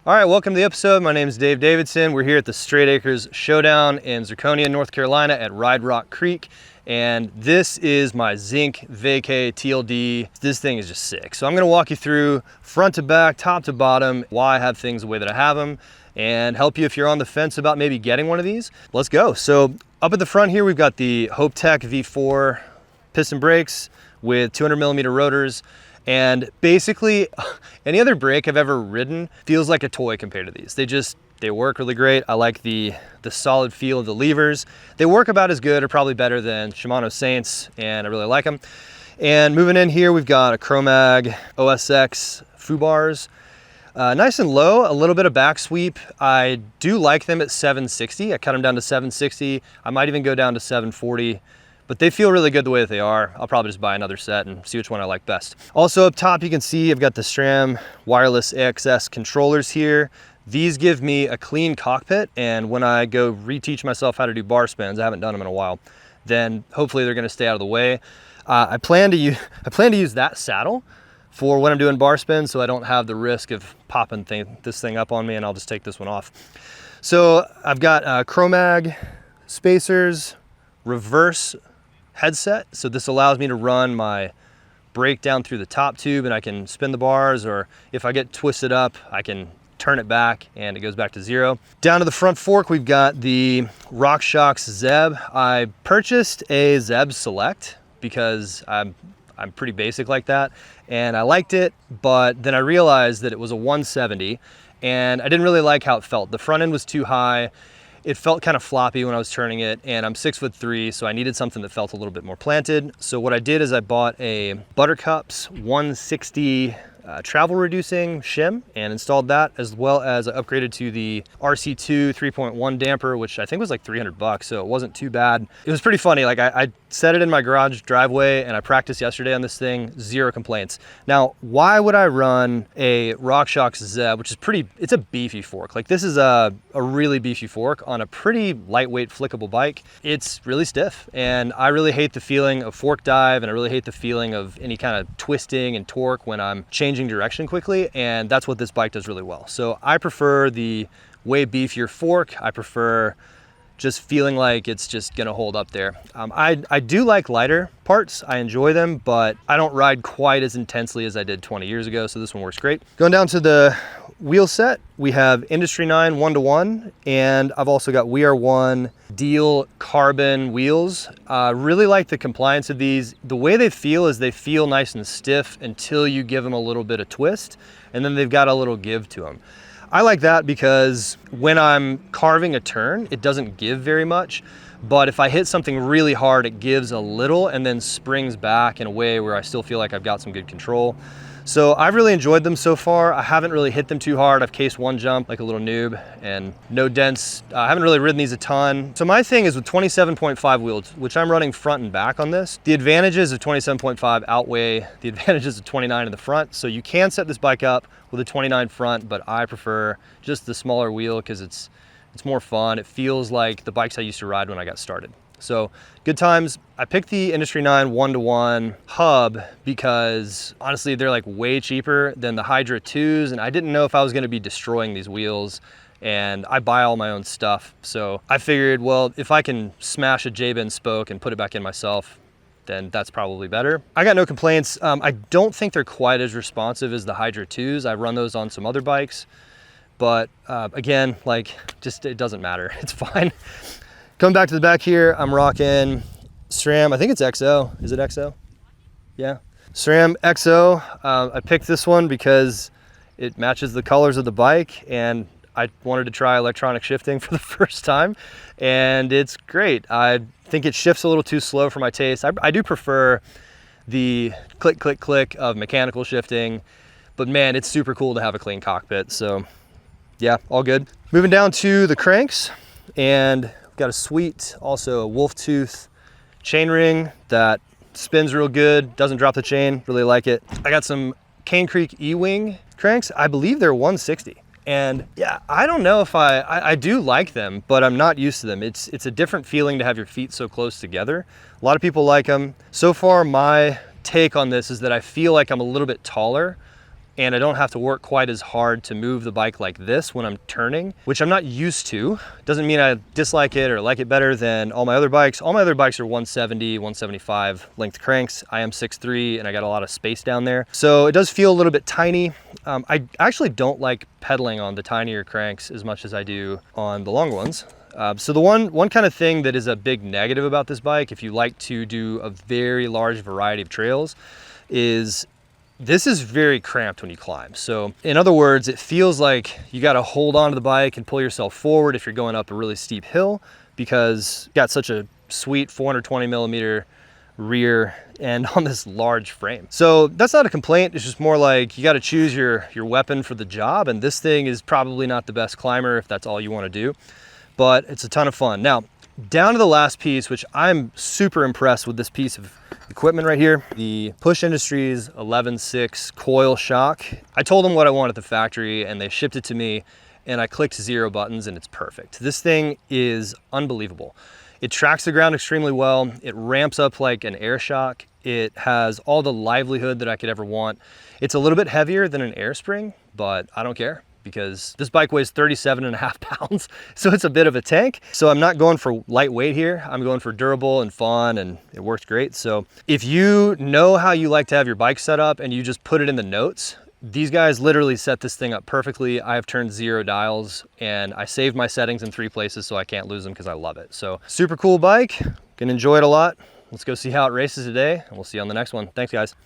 All right, welcome to the episode. My name is Dave Davidson. We're here at the Straight Acres Showdown in Zirconia, North Carolina at Ride Rock Creek. And this is my Zink Vacay TLD. This thing is just sick. So I'm gonna walk you through front to back, top to bottom, why I have things the way that I have them, and help you if you're on the fence about maybe getting one of these. Let's go. So up at the front here, we've got the Hopetech V4 piston brakes with 200mm rotors. And basically, any other brake I've ever ridden feels like a toy compared to these. They work really great. I like the solid feel of the levers. They work about as good or probably better than Shimano Saints, and I really like them. And moving in here, we've got a Chromag OSX foo bars. Nice and low, a little bit of back sweep. I do like them at 760. I cut them down to 760. I might even go down to 740. But they feel really good the way that they are. I'll probably just buy another set and see which one I like best. Also up top, you can see I've got the SRAM wireless AXS controllers here. These give me a clean cockpit, and when I go reteach myself how to do bar spins, I haven't done them in a while, then hopefully they're gonna stay out of the way. I plan to use that saddle for when I'm doing bar spins, so I don't have the risk of popping this thing up on me, and I'll just take this one off. So I've got Chromag spacers, reverse headset. So this allows me to run my brake down through the top tube, and I can spin the bars, or if I get twisted up, I can turn it back and it goes back to zero. Down to the front fork, we've got the RockShox Zeb. I purchased a Zeb Select because I'm pretty basic like that, and I liked it, but then I realized that it was a 170 and I didn't really like how it felt. The front end was too high. It felt kind of floppy when I was turning it, and I'm 6'3", so I needed something that felt a little bit more planted. So what I did is I bought a ButterCups 160 travel reducing shim and installed that, as well as I upgraded to the RC2 3.1 damper, which I think was like 300 bucks, so it wasn't too bad. It was pretty funny. Like I set it in my garage driveway and I practiced yesterday on this thing, zero complaints. Now, why would I run a RockShox Zeb, which is it's a beefy fork. Like this is a really beefy fork on a pretty lightweight flickable bike. It's really stiff, and I really hate the feeling of fork dive, and I really hate the feeling of any kind of twisting and torque when I'm changing direction quickly, and that's what this bike does really well. So I prefer the way beefier fork. I prefer just feeling like it's just gonna hold up there. I do like lighter parts. I enjoy them, but I don't ride quite as intensely as I did 20 years ago, so this one works great. Going down to the wheel set, we have Industries 1-to-1, and I've also got WeAreOne Deal carbon wheels. Really like the compliance of these. The way they feel is they feel nice and stiff until you give them a little bit of twist, and then they've got a little give to them. I like that because when I'm carving a turn, it doesn't give very much, but if I hit something really hard, it gives a little and then springs back in a way where I still feel like I've got some good control. So I've really enjoyed them so far. I haven't really hit them too hard. I've cased one jump like a little noob, and no dents. I haven't really ridden these a ton. So my thing is with 27.5 wheels, which I'm running front and back on this, the advantages of 27.5 outweigh the advantages of 29 in the front. So you can set this bike up with a 29 front, but I prefer just the smaller wheel because it's more fun. It feels like the bikes I used to ride when I got started. So good times. I picked the Industries 1-to-1 hub because honestly, they're like way cheaper than the Hydra 2s, and I didn't know if I was gonna be destroying these wheels, and I buy all my own stuff. So I figured, well, if I can smash a J-bin spoke and put it back in myself, then that's probably better. I got no complaints. I don't think they're quite as responsive as the Hydra 2s. I run those on some other bikes, but again, like it doesn't matter, it's fine. Coming back to the back here, I'm rocking SRAM, I think it's XO. Is it XO? Yeah. SRAM XO. I picked this one because it matches the colors of the bike, and I wanted to try electronic shifting for the first time, and it's great. I think it shifts a little too slow for my taste. I do prefer the click, click, click of mechanical shifting, but man, it's super cool to have a clean cockpit. So yeah, all good. Moving down to the cranks, and got a sweet, also a wolf tooth chain ring that spins real good, doesn't drop the chain, really like it. I got some Cane Creek E-Wing cranks. I believe they're 160. And yeah, I don't know if I do like them, but I'm not used to them. It's a different feeling to have your feet so close together. A lot of people like them. So far, my take on this is that I feel like I'm a little bit taller and I don't have to work quite as hard to move the bike like this when I'm turning, which I'm not used to. Doesn't mean I dislike it or like it better than all my other bikes. All my other bikes are 170, 175 length cranks. I am 6'3", and I got a lot of space down there. So it does feel a little bit tiny. I actually don't like pedaling on the tinier cranks as much as I do on the long ones. So the one kind of thing that is a big negative about this bike, if you like to do a very large variety of trails, is this is very cramped when you climb. So in other words, it feels like you got to hold on to the bike and pull yourself forward if you're going up a really steep hill, because you got such a sweet 420 millimeter rear end on this large frame. So that's not a complaint. It's just more like you got to choose your weapon for the job. And this thing is probably not the best climber if that's all you want to do, but it's a ton of fun. Now, down to the last piece, which I'm super impressed with this piece of equipment right here, the Push Industries ElevenSix coil shock. I told them what I want at the factory and they shipped it to me, and I clicked 0 buttons and it's perfect. This thing is unbelievable. It tracks the ground extremely well. It ramps up like an air shock. It has all the livelihood that I could ever want. It's a little bit heavier than an air spring, but I don't care, because this bike weighs 37.5 pounds, so it's a bit of a tank. So I'm not going for lightweight here. I'm going for durable and fun, and it works great. So if you know how you like to have your bike set up and you just put it in the notes, these guys literally set this thing up perfectly. I have turned 0 dials, and I saved my settings in 3 places so I can't lose them because I love it. So super cool bike, gonna enjoy it a lot. Let's go see how it races today, and we'll see you on the next one. Thanks, guys.